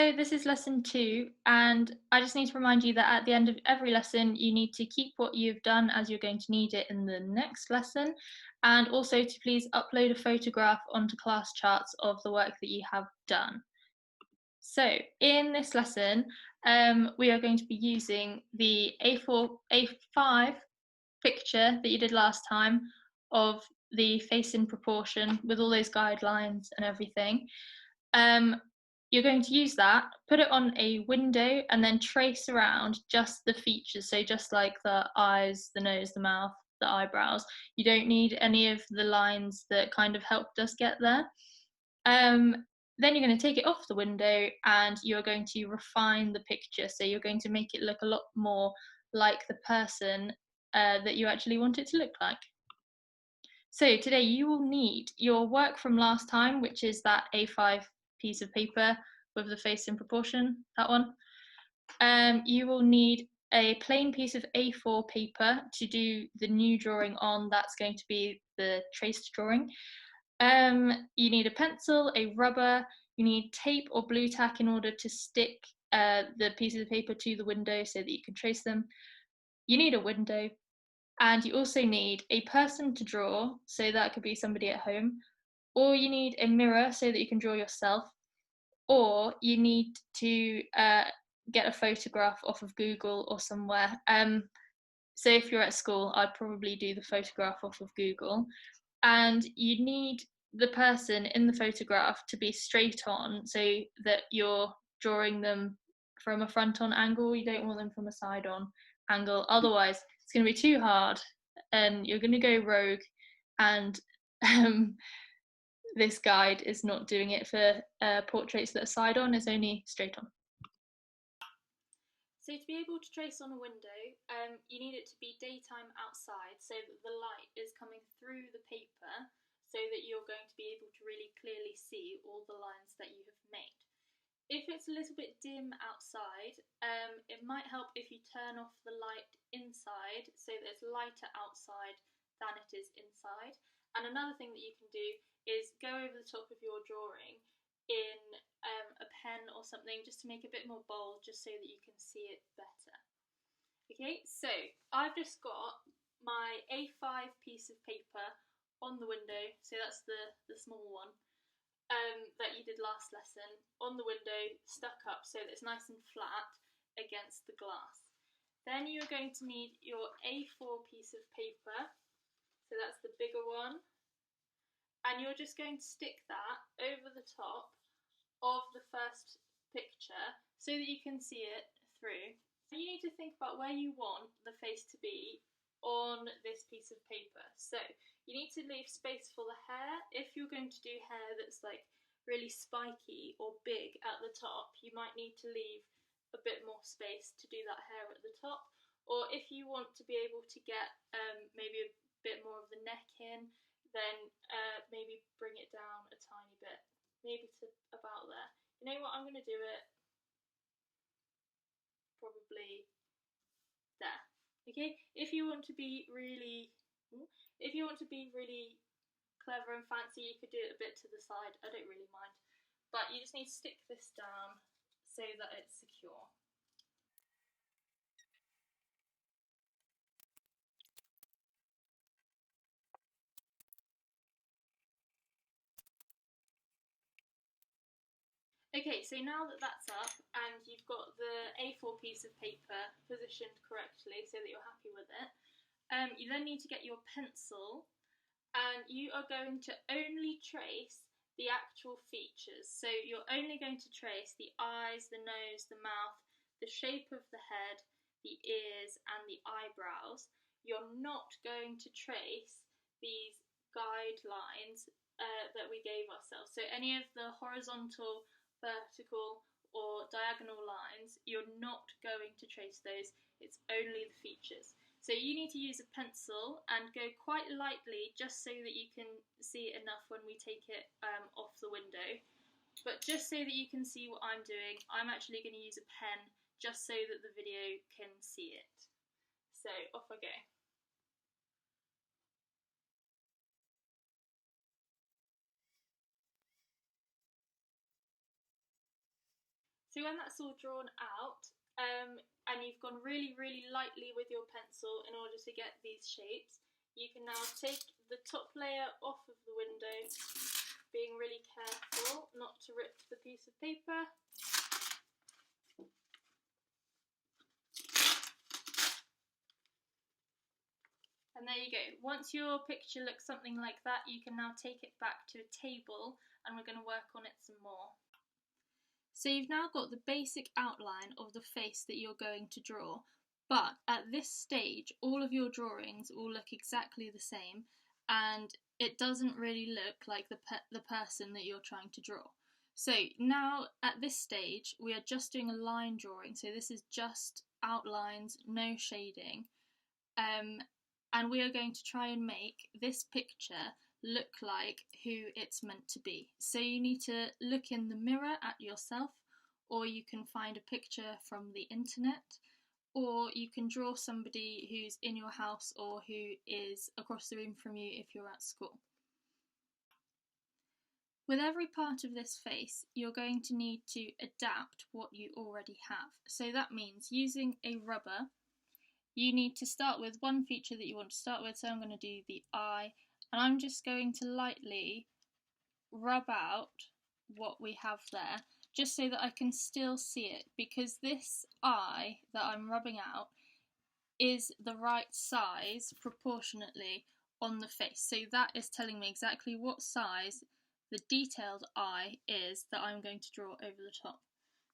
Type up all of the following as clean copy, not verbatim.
So this is lesson 2, and I just need to remind you that at the end of every lesson, you need to keep what you've done as you're going to need it in the next lesson, and also to please upload a photograph onto class charts of the work that you have done. So in this lesson, we are going to be using the A5 picture that you did last time of the face in proportion with all those guidelines and everything. You're going to use that, put it on a window, and then trace around just the features. So just like the eyes, the nose, the mouth, the eyebrows. You don't need any of the lines that kind of helped us get there. Then you're going to take it off the window and you're going to refine the picture. So you're going to make it look a lot more like the person that you actually want it to look like. So today you will need your work from last time, which is that A5 piece of paper with the face in proportion, that one. You will need a plain piece of A4 paper to do the new drawing on. That's going to be the traced drawing. You need a pencil, a rubber, you need tape or blue tack in order to stick the pieces of paper to the window so that you can trace them. You need a window, and you also need a person to draw, so that could be somebody at home, or you need a mirror so that you can draw yourself, or you need to get a photograph off of Google or somewhere. So if you're at school, I'd probably do the photograph off of Google. And you need the person in the photograph to be straight on so that you're drawing them from a front on angle. You don't want them from a side on angle. Otherwise, it's going to be too hard and you're going to go rogue. And this guide is not doing it for portraits that are side on, it's only straight on. So to be able to trace on a window, you need it to be daytime outside so that the light is coming through the paper so that you're going to be able to really clearly see all the lines that you have made. If it's a little bit dim outside, it might help if you turn off the light inside so that it's lighter outside than it is inside. And another thing that you can do is go over the top of your drawing in a pen or something just to make it a bit more bold, just so that you can see it better. Okay, so I've just got my A5 piece of paper on the window, so that's the small one that you did last lesson, on the window, stuck up so that it's nice and flat against the glass. Then you're going to need your A4 piece of paper, so that's the bigger one, and you're just going to stick that over the top of the first picture so that you can see it through. You need to think about where you want the face to be on this piece of paper. So you need to leave space for the hair. If you're going to do hair that's like really spiky or big at the top, you might need to leave a bit more space to do that hair at the top. Or if you want to be able to get maybe a bit more of the neck in, then maybe bring it down a tiny bit, maybe to about there. You know what, I'm going to do it probably there. Okay, if you want to be really clever and fancy, you could do it a bit to the side. I don't really mind, but you just need to stick this down so that it's secure. Okay, so now that that's up and you've got the A4 piece of paper positioned correctly so that you're happy with it, you then need to get your pencil, and you are going to only trace the actual features. So you're only going to trace the eyes, the nose, the mouth, the shape of the head, the ears and the eyebrows. You're not going to trace these guidelines that we gave ourselves. So any of the horizontal, vertical or diagonal lines, you're not going to trace those, it's only the features. So you need to use a pencil and go quite lightly just so that you can see it enough when we take it off the window. But just so that you can see what I'm doing, I'm actually going to use a pen just so that the video can see it. So off I go. So when that's all drawn out, and you've gone really, really lightly with your pencil in order to get these shapes, you can now take the top layer off of the window, being really careful not to rip the piece of paper. And there you go. Once your picture looks something like that, you can now take it back to a table and we're going to work on it some more. So you've now got the basic outline of the face that you're going to draw, but at this stage all of your drawings will look exactly the same and it doesn't really look like the person that you're trying to draw. So now at this stage we are just doing a line drawing, so this is just outlines, no shading. And we are going to try and make this picture look like who it's meant to be. So you need to look in the mirror at yourself, or you can find a picture from the internet, or you can draw somebody who's in your house or who is across the room from you if you're at school. With every part of this face, you're going to need to adapt what you already have. So that means using a rubber, you need to start with one feature that you want to start with. So I'm going to do the eye, and I'm just going to lightly rub out what we have there, just so that I can still see it, because this eye that I'm rubbing out is the right size proportionately on the face. So that is telling me exactly what size the detailed eye is that I'm going to draw over the top.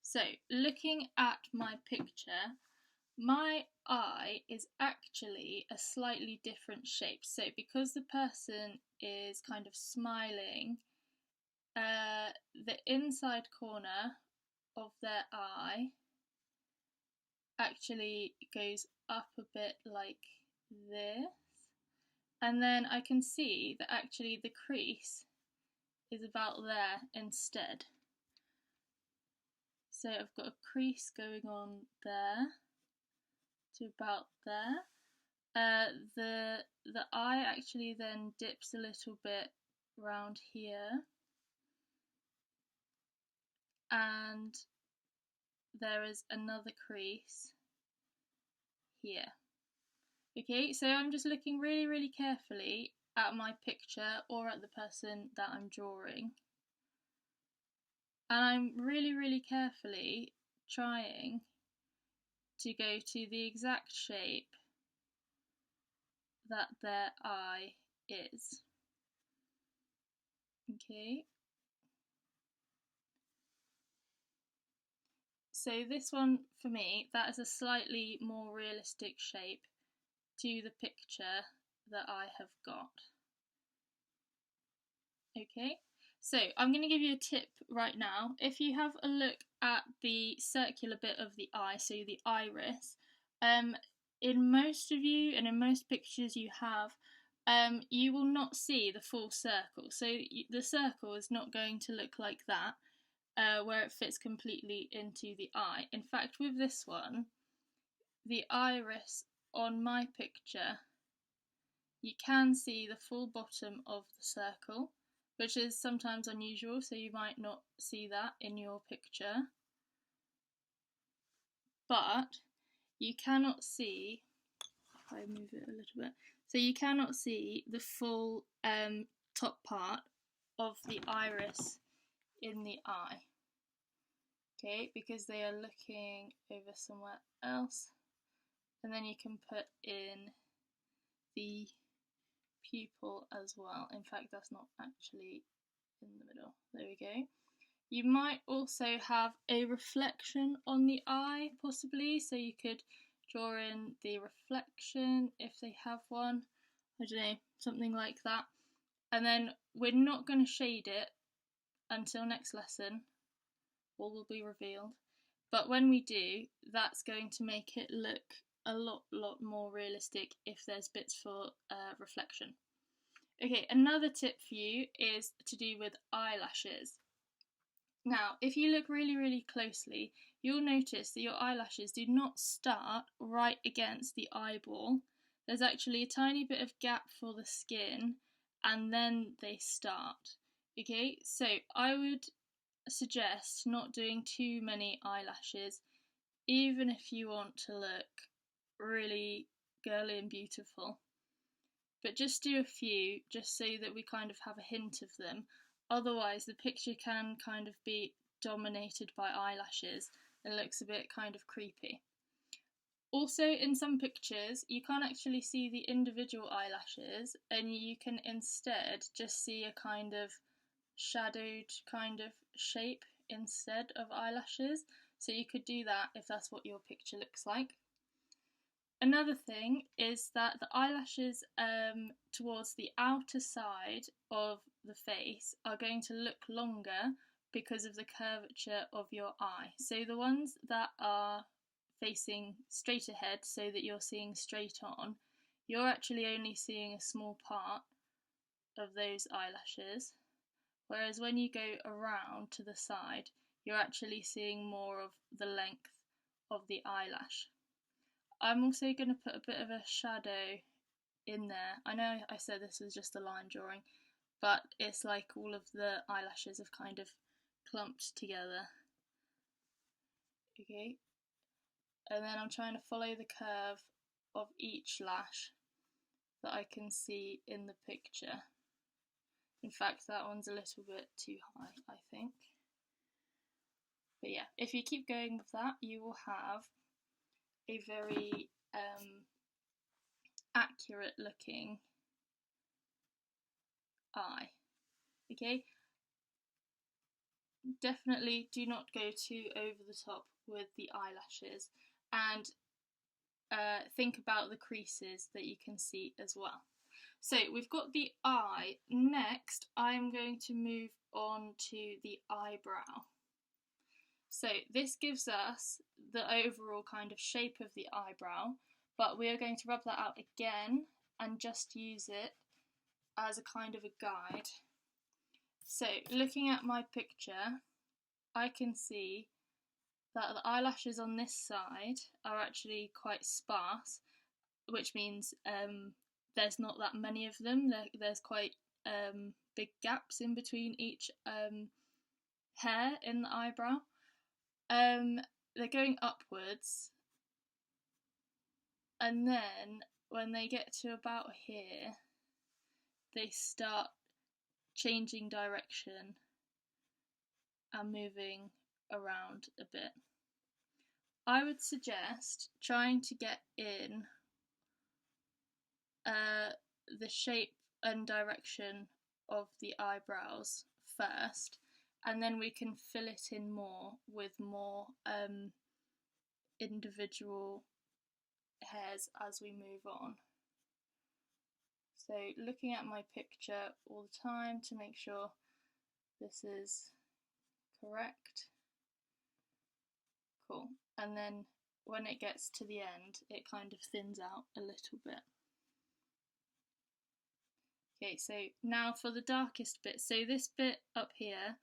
So looking at my picture, my eye is actually a slightly different shape. So because the person is kind of smiling, the inside corner of their eye actually goes up a bit like this, and then I can see that actually the crease is about there instead. So I've got a crease going on there to about there. The eye actually then dips a little bit round here, and there is another crease here. Okay, so I'm just looking really, really carefully at my picture or at the person that I'm drawing, and I'm really, really carefully trying to go to the exact shape that their eye is. Okay, so this one for me, that is a slightly more realistic shape to the picture that I have got. Okay, so I'm going to give you a tip right now. If you have a look at the circular bit of the eye, so the iris, in most of you and in most pictures you have, you will not see the full circle. So the circle is not going to look like that, where it fits completely into the eye. In fact, with this one, the iris on my picture, you can see the full bottom of the circle, which is sometimes unusual, so you might not see that in your picture. But you cannot see, if I move it a little bit, so you cannot see the full top part of the iris in the eye, okay, because they are looking over somewhere else. And then you can put in the pupil as well. In fact, that's not actually in the middle. There we go. You might also have a reflection on the eye, possibly, so you could draw in the reflection if they have one. I don't know, something like that. And then we're not going to shade it until next lesson. All will be revealed. But when we do, that's going to make it look a lot more realistic if there's bits for reflection. Okay, another tip for you is to do with eyelashes. Now, if you look really closely, you'll notice that your eyelashes do not start right against the eyeball. There's actually a tiny bit of gap for the skin, and then they start. Okay, so I would suggest not doing too many eyelashes, even if you want to look really girly and beautiful. But just do a few, just so that we kind of have a hint of them. Otherwise, the picture can kind of be dominated by eyelashes and looks a bit kind of creepy. Also, in some pictures, you can't actually see the individual eyelashes, and you can instead just see a kind of shadowed kind of shape instead of eyelashes. So you could do that if that's what your picture looks like. Another thing is that the eyelashes towards the outer side of the face are going to look longer because of the curvature of your eye. So the ones that are facing straight ahead, so that you're seeing straight on, you're actually only seeing a small part of those eyelashes, whereas when you go around to the side, you're actually seeing more of the length of the eyelash. I'm also going to put a bit of a shadow in there. I know I said this was just a line drawing, but it's like all of the eyelashes have kind of clumped together. Okay, and then I'm trying to follow the curve of each lash that I can see in the picture. In fact, that one's a little bit too high, I think. But yeah, if you keep going with that, you will have a very accurate looking eye. Okay, definitely do not go too over the top with the eyelashes, and think about the creases that you can see as well. So we've got the eye. Next, I'm going to move on to the eyebrow. So this gives us the overall kind of shape of the eyebrow, but we are going to rub that out again and just use it as a kind of a guide. So looking at my picture, I can see that the eyelashes on this side are actually quite sparse, which means there's not that many of them. There's quite big gaps in between each hair in the eyebrow. They're going upwards, and then when they get to about here, they start changing direction and moving around a bit. I would suggest trying to get in the shape and direction of the eyebrows first, and then we can fill it in more with more individual hairs as we move on. So looking at my picture all the time to make sure this is correct. Cool. And then when it gets to the end, it kind of thins out a little bit. Okay, so now for the darkest bit. So this bit up here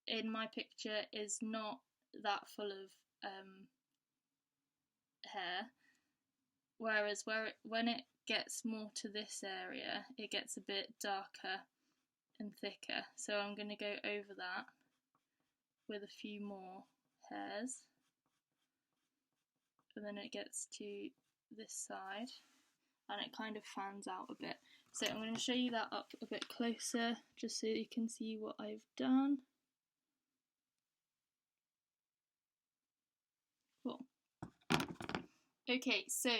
in my picture is not that full of hair, whereas when it gets more to this area, it gets a bit darker and thicker. So I'm going to go over that with a few more hairs, and then it gets to this side and it kind of fans out a bit. So I'm going to show you that up a bit closer just so you can see what I've done. Cool. Okay, so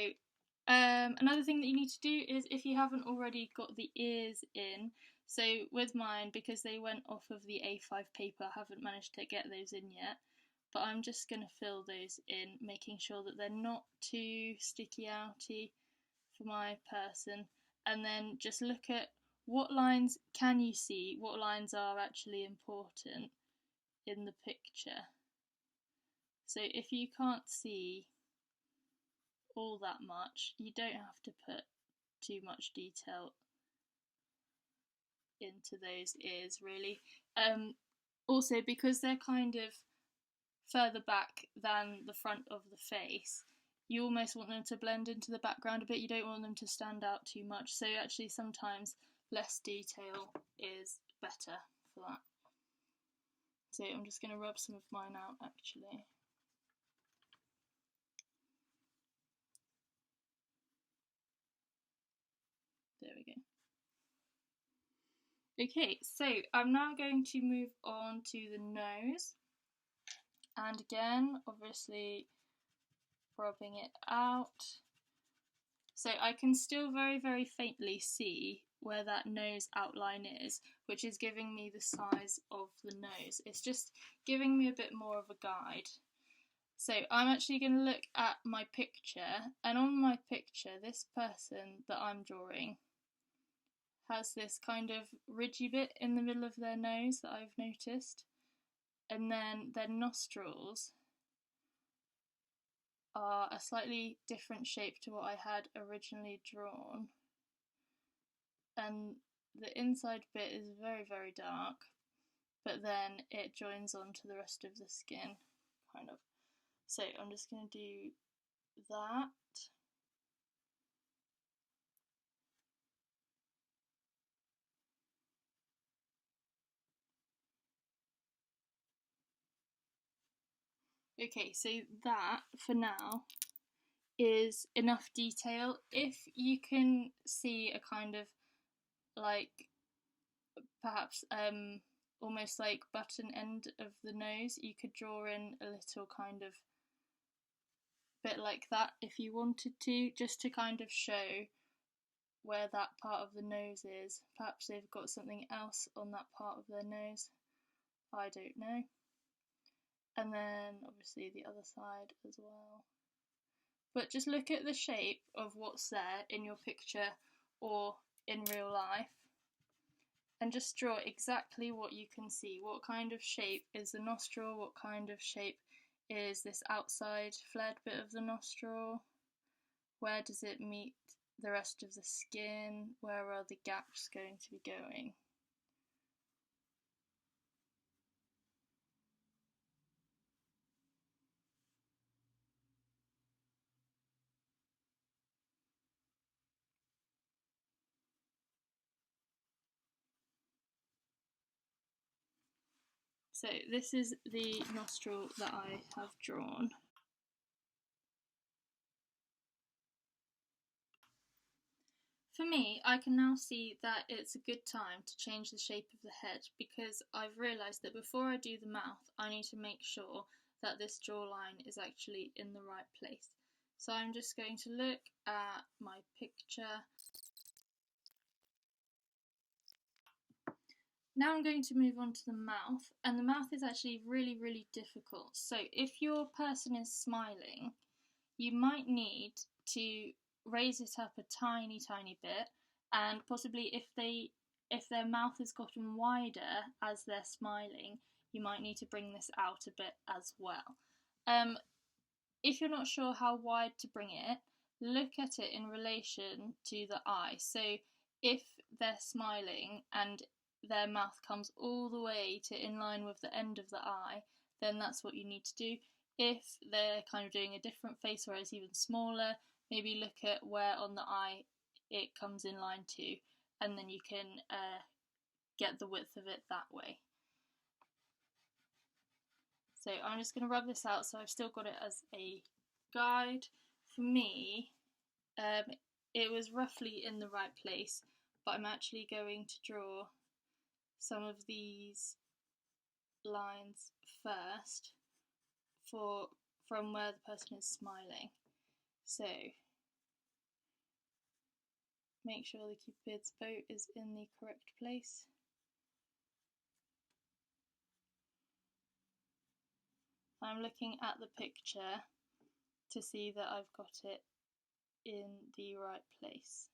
another thing that you need to do is, if you haven't already got the ears in, so with mine, because they went off of the A5 paper, I haven't managed to get those in yet, but I'm just going to fill those in, making sure that they're not too sticky outy for my person, and then just look at what lines can you see, what lines are actually important in the picture. So if you can't see all that much, you don't have to put too much detail into those ears really. Also, because they're kind of further back than the front of the face, you almost want them to blend into the background a bit. You don't want them to stand out too much, so actually sometimes less detail is better for that. So I'm just going to rub some of mine out actually. There we go. Okay, so I'm now going to move on to the nose. And again, obviously rubbing it out. So I can still very, very faintly see where that nose outline is, which is giving me the size of the nose. It's just giving me a bit more of a guide. So I'm actually going to look at my picture, and on my picture, this person that I'm drawing has this kind of ridgy bit in the middle of their nose that I've noticed, and then their nostrils are a slightly different shape to what I had originally drawn, and the inside bit is very, very dark, but then it joins on to the rest of the skin, kind of. So I'm just going to do that. Okay, so that for now is enough detail. If you can see a kind of like perhaps almost like button end of the nose, you could draw in a little kind of bit like that if you wanted to, just to kind of show where that part of the nose is. Perhaps they've got something else on that part of their nose, I don't know. And then obviously the other side as well. But just look at the shape of what's there in your picture or in real life, and just draw exactly what you can see. What kind of shape is the nostril? What kind of shape is this outside flared bit of the nostril? Where does it meet the rest of the skin? Where are the gaps going to be going? So this is the nostril that I have drawn. For me, I can now see that it's a good time to change the shape of the head, because I've realised that before I do the mouth, I need to make sure that this jawline is actually in the right place. So I'm just going to look at my picture. Now I'm going to move on to the mouth, and the mouth is actually really, really difficult. So if your person is smiling, you might need to raise it up a tiny, tiny bit, and possibly if their mouth has gotten wider as they're smiling, you might need to bring this out a bit as well. If you're not sure how wide to bring it, look at it in relation to the eye. So if they're smiling and their mouth comes all the way to in line with the end of the eye, then that's what you need to do. If they're kind of doing a different face where it's even smaller, maybe look at where on the eye it comes in line to, and then you can get the width of it that way. So I'm just going to rub this out so I've still got it as a guide. For me, it was roughly in the right place, but I'm actually going to draw some of these lines first from where the person is smiling. So make sure the Cupid's bow is in the correct place. I'm looking at the picture to see that I've got it in the right place.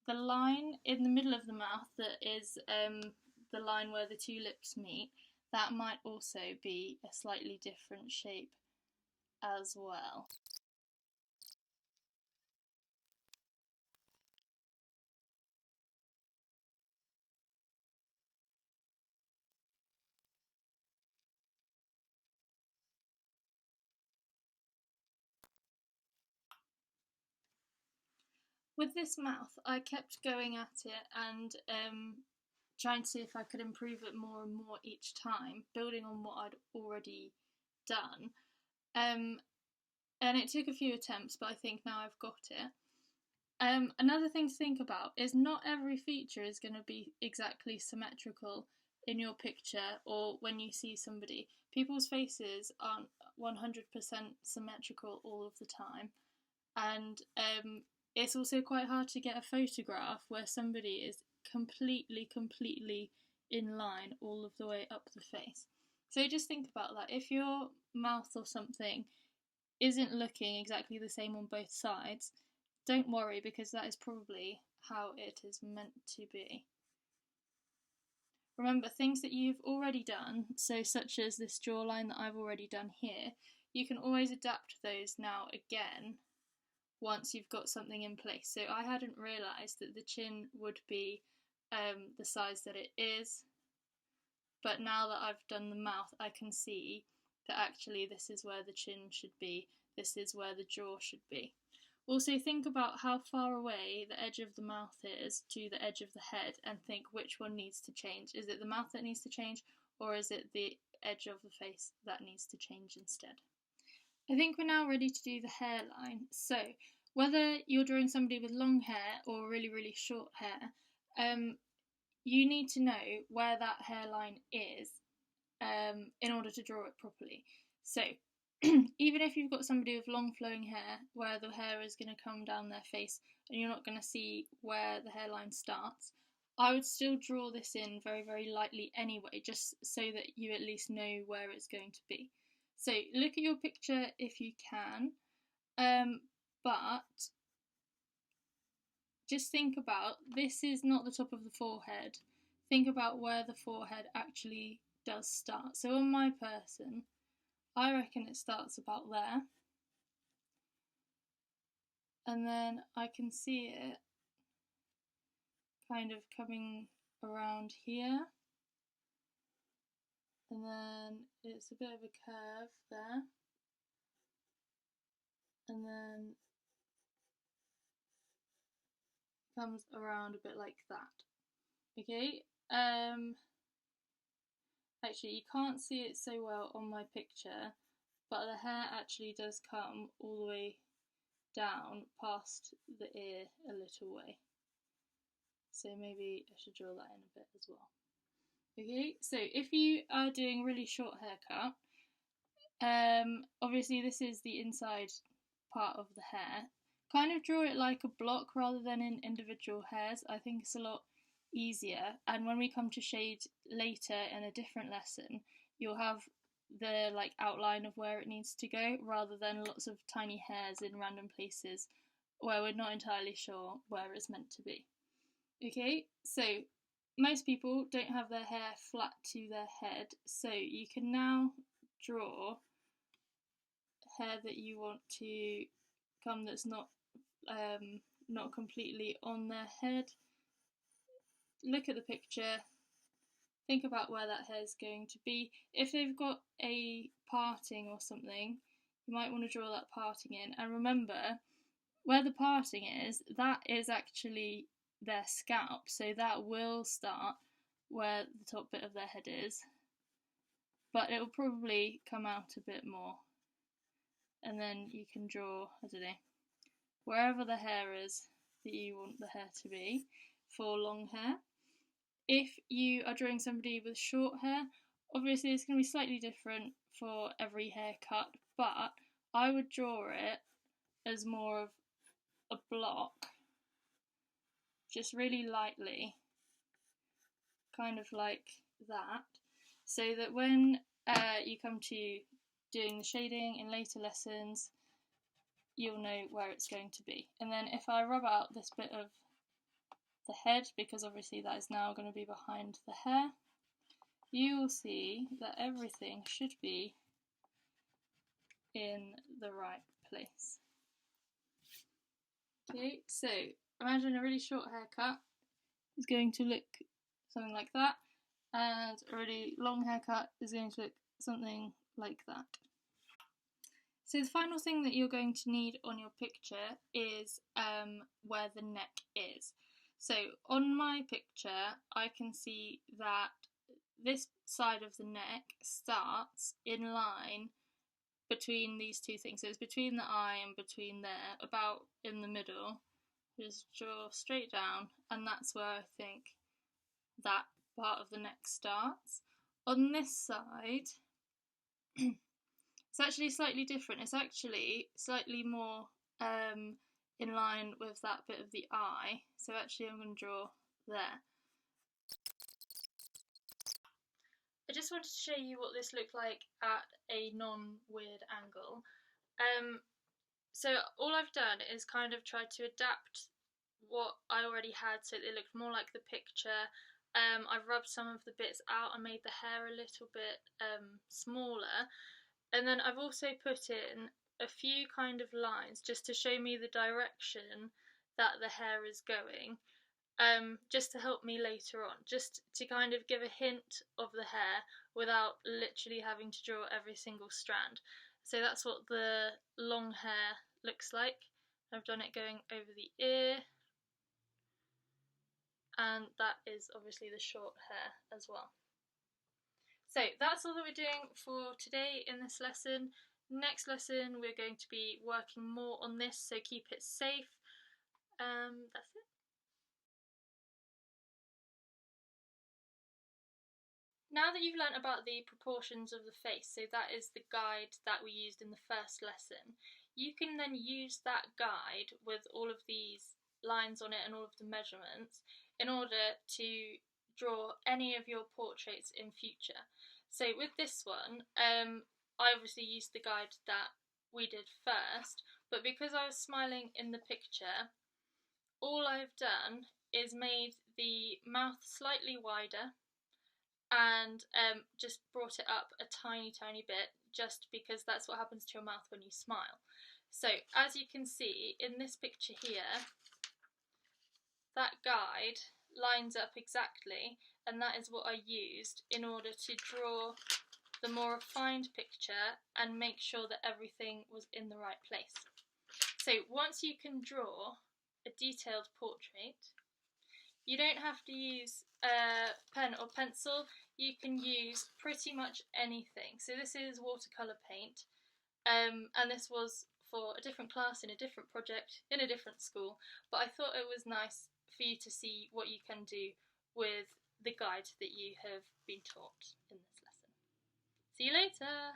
The line in the middle of the mouth that is the line where the two lips meet, that might also be a slightly different shape as well. With this mouth, I kept going at it and trying to see if I could improve it more and more each time, building on what I'd already done. And it took a few attempts, but I think now I've got it. Another thing to think about is not every feature is going to be exactly symmetrical in your picture or when you see somebody. People's faces aren't 100% symmetrical all of the time, and it's also quite hard to get a photograph where somebody is completely in line all of the way up the face. So just think about that. If your mouth or something isn't looking exactly the same on both sides, don't worry, because that is probably how it is meant to be. Remember, things that you've already done, so such as this jawline that I've already done here, you can always adapt those now again once you've got something in place. So I hadn't realised that the chin would be the size that it is, but now that I've done the mouth, I can see that actually this is where the chin should be, this is where the jaw should be. Also think about how far away the edge of the mouth is to the edge of the head and think which one needs to change. Is it the mouth that needs to change, or is it the edge of the face that needs to change instead? I think we're now ready to do the hairline. So whether you're drawing somebody with long hair or really short hair, you need to know where that hairline is in order to draw it properly. So even if you've got somebody with long flowing hair where the hair is going to come down their face and you're not going to see where the hairline starts, I would still draw this in very lightly anyway, just so that you at least know where it's going to be. So look at your picture if you can, but just think about, this is not the top of the forehead. Think about where the forehead actually does start. So on my person, I reckon it starts about there, and then I can see it kind of coming around here, and then it's a bit of a curve there, and then comes around a bit like that. Okay, actually you can't see it so well on my picture, but the hair actually does come all the way down past the ear a little way. So maybe I should draw that in a bit as well. Okay, so if you are doing a really short haircut, obviously this is the inside part of the hair. Kind of draw it like a block rather than in individual hairs. I think it's a lot easier, and when we come to shade later in a different lesson, you'll have the outline of where it needs to go rather than lots of tiny hairs in random places where we're not entirely sure where it's meant to be. Okay, so most people don't have their hair flat to their head, so you can now draw hair that you want to come that's not completely on their head. Look at the picture, think about where that hair is going to be. If they've got a parting or something, you might want to draw that parting in, and remember where the parting is, that is actually their scalp, so that will start where the top bit of their head is, but it will probably come out a bit more, and then you can draw, I don't know, wherever the hair is that you want the hair to be for long hair. If you are drawing somebody with short hair, obviously it's going to be slightly different for every haircut, but I would draw it as more of a block, just really lightly, kind of like that, so that when you come to doing the shading in later lessons, you'll know where it's going to be. And then if I rub out this bit of the head, because obviously that is now going to be behind the hair, you will see that everything should be in the right place. Okay, so imagine a really short haircut is going to look something like that, and a really long haircut is going to look something like that. So the final thing that you're going to need on your picture is where the neck is. So on my picture, I can see that this side of the neck starts in line between these two things. So it's between the eye and between there, about in the middle. Just draw straight down, and that's where I think that part of the neck starts. On this side, it's actually slightly different. It's actually slightly more in line with that bit of the eye. So actually I'm going to draw there. I just wanted to show you what this looked like at a non-weird angle. So all I've done is kind of tried to adapt what I already had so it looked more like the picture. I've rubbed some of the bits out and made the hair a little bit smaller, and then I've also put in a few kind of lines just to show me the direction that the hair is going, just to help me later on, just to kind of give a hint of the hair without literally having to draw every single strand. So that's what the long hair looks like. I've done it going over the ear, and that is obviously the short hair as well. So that's all that we're doing for today in this lesson. Next lesson we're going to be working more on this, so keep it safe. That's it. Now that you've learnt about the proportions of the face, so that is the guide that we used in the first lesson, you can then use that guide with all of these lines on it and all of the measurements in order to draw any of your portraits in future. So with this one, I obviously used the guide that we did first, but because I was smiling in the picture, all I've done is made the mouth slightly wider and just brought it up a tiny bit, just because that's what happens to your mouth when you smile. So as you can see in this picture here, that guide lines up exactly, and that is what I used in order to draw the more refined picture and make sure that everything was in the right place. So once you can draw a detailed portrait, you don't have to use a pen or pencil, you can use pretty much anything. So this is watercolour paint, and this was for a different class in a different project in a different school, but I thought it was nice for you to see what you can do with the guide that you have been taught in this lesson. See you later!